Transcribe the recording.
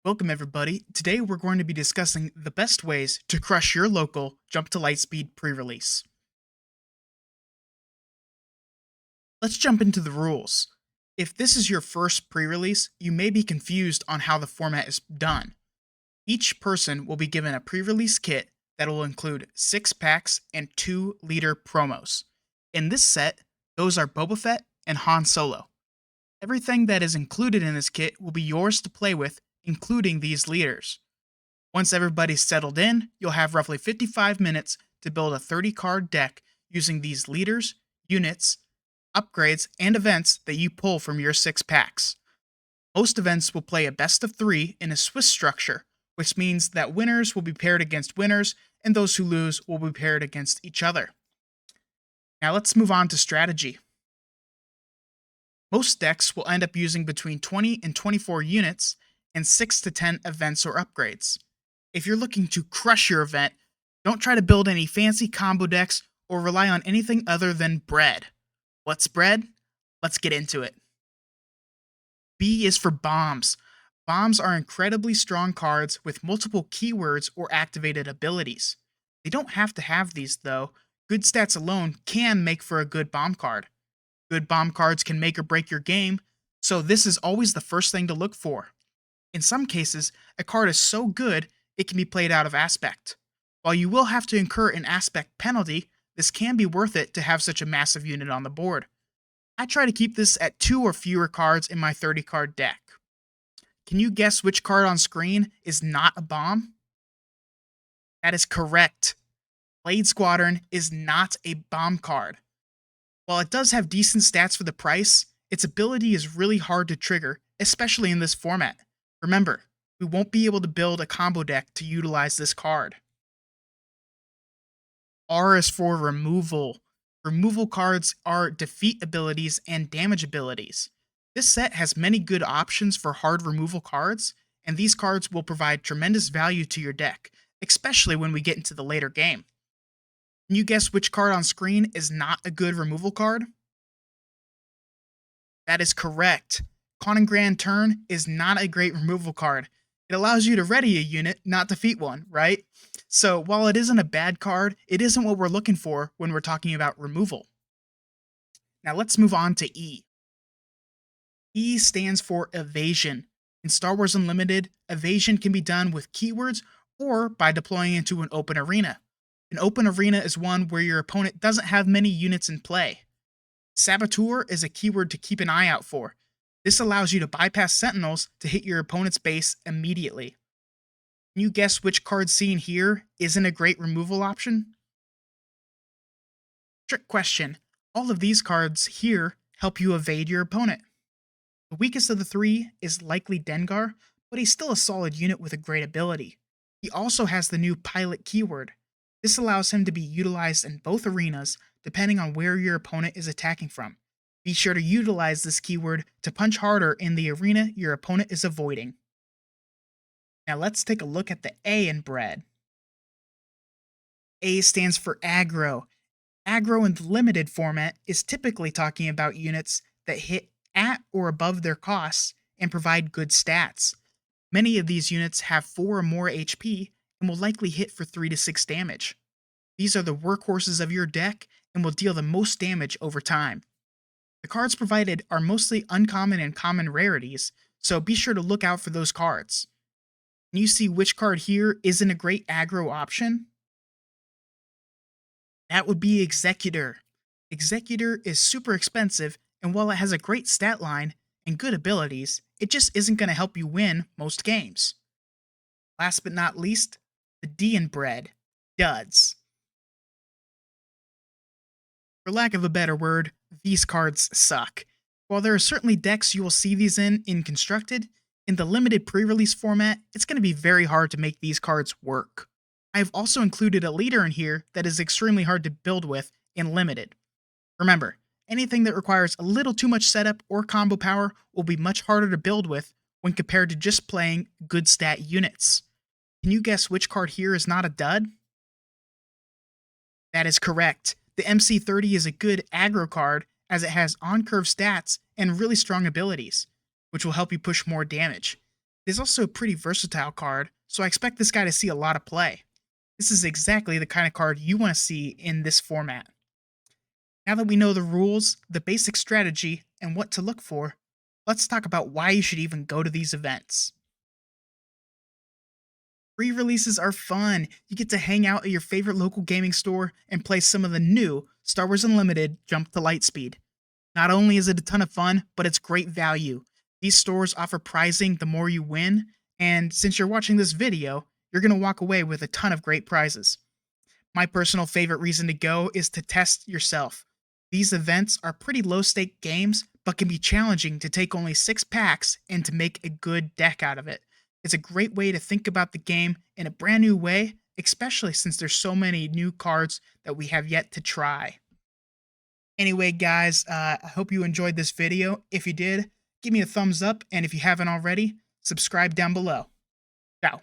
Welcome everybody. Today we're going to be discussing the best ways to crush your local Jump to Lightspeed pre-release. Let's jump into the rules. If this is your first pre-release, you may be confused on how the format is done. Each person will be given a pre-release kit that will include 6 packs and 2 leader promos. In this set, those are Boba Fett and Han Solo. Everything that is included in this kit will be yours to play with, including these leaders. Once everybody's settled in, you'll have roughly 55 minutes to build a 30-card deck using these leaders, units, upgrades, and events that you pull from your 6 packs. Most events will play a best of 3 in a Swiss structure, which means that winners will be paired against winners, and those who lose will be paired against each other. Now let's move on to strategy. Most decks will end up using between 20 and 24 units and 6 to 10 events or upgrades. If you're looking to crush your event, don't try to build any fancy combo decks or rely on anything other than bread. What's bread? Let's get into it. B is for bombs. Bombs are incredibly strong cards with multiple keywords or activated abilities. They don't have to have these though. Good stats alone can make for a good bomb card. Good bomb cards can make or break your game, so this is always the first thing to look for. In some cases, a card is so good it can be played out of aspect. While you will have to incur an aspect penalty, this can be worth it to have such a massive unit on the board. I try to keep this at 2 or fewer cards in my 30-card deck. Can you guess which card on screen is not a bomb? That is correct. Blade Squadron is not a bomb card. While it does have decent stats for the price, its ability is really hard to trigger, especially in this format. Remember, we won't be able to build a combo deck to utilize this card. R is for removal. Removal cards are defeat abilities and damage abilities. This set has many good options for hard removal cards, and these cards will provide tremendous value to your deck, especially when we get into the later game. Can you guess which card on screen is not a good removal card? That is correct. Conan Grand Turn is not a great removal card. It allows you to ready a unit, not defeat one, right? So while it isn't a bad card, it isn't what we're looking for when we're talking about removal. Now let's move on to E. E stands for evasion. In Star Wars Unlimited, evasion can be done with keywords or by deploying into an open arena. An open arena is one where your opponent doesn't have many units in play. Saboteur is a keyword to keep an eye out for. This allows you to bypass sentinels to hit your opponent's base immediately. Can you guess which card seen here isn't a great removal option? Trick question. All of these cards here help you evade your opponent. The weakest of the 3 is likely Dengar, but he's still a solid unit with a great ability. He also has the new pilot keyword. This allows him to be utilized in both arenas depending on where your opponent is attacking from. Be sure to utilize this keyword to punch harder in the arena your opponent is avoiding. Now let's take a look at the A in bread. A stands for aggro. Aggro in the limited format is typically talking about units that hit at or above their costs and provide good stats. Many of these units have 4 or more HP and will likely hit for 3 to 6 damage. These are the workhorses of your deck and will deal the most damage over time. The cards provided are mostly uncommon and common rarities, so be sure to look out for those cards. Can you see which card here isn't a great aggro option? That would be Executor. Executor is super expensive, and while it has a great stat line and good abilities, it just isn't going to help you win most games. Last but not least, the D in bread, duds. For lack of a better word, these cards suck. While there are certainly decks you will see these in Constructed, in the limited pre-release format, it's going to be very hard to make these cards work. I have also included a leader in here that is extremely hard to build with in limited. Remember, anything that requires a little too much setup or combo power will be much harder to build with when compared to just playing good stat units. Can you guess which card here is not a dud? That is correct. The MC30 is a good aggro card as it has on-curve stats and really strong abilities, which will help you push more damage. He's also a pretty versatile card, so I expect this guy to see a lot of play. This is exactly the kind of card you want to see in this format. Now that we know the rules, the basic strategy, and what to look for, let's talk about why you should even go to these events. Free releases are fun. You get to hang out at your favorite local gaming store and play some of the new Star Wars Unlimited Jump to Lightspeed. Not only is it a ton of fun, but it's great value. These stores offer prizing the more you win, and since you're watching this video, you're going to walk away with a ton of great prizes. My personal favorite reason to go is to test yourself. These events are pretty low stake games, but can be challenging to take only 6 packs and to make a good deck out of it. It's a great way to think about the game in a brand new way, especially since there's so many new cards that we have yet to try. Anyway, guys, I hope you enjoyed this video. If you did, give me a thumbs up, and if you haven't already, subscribe down below. Ciao.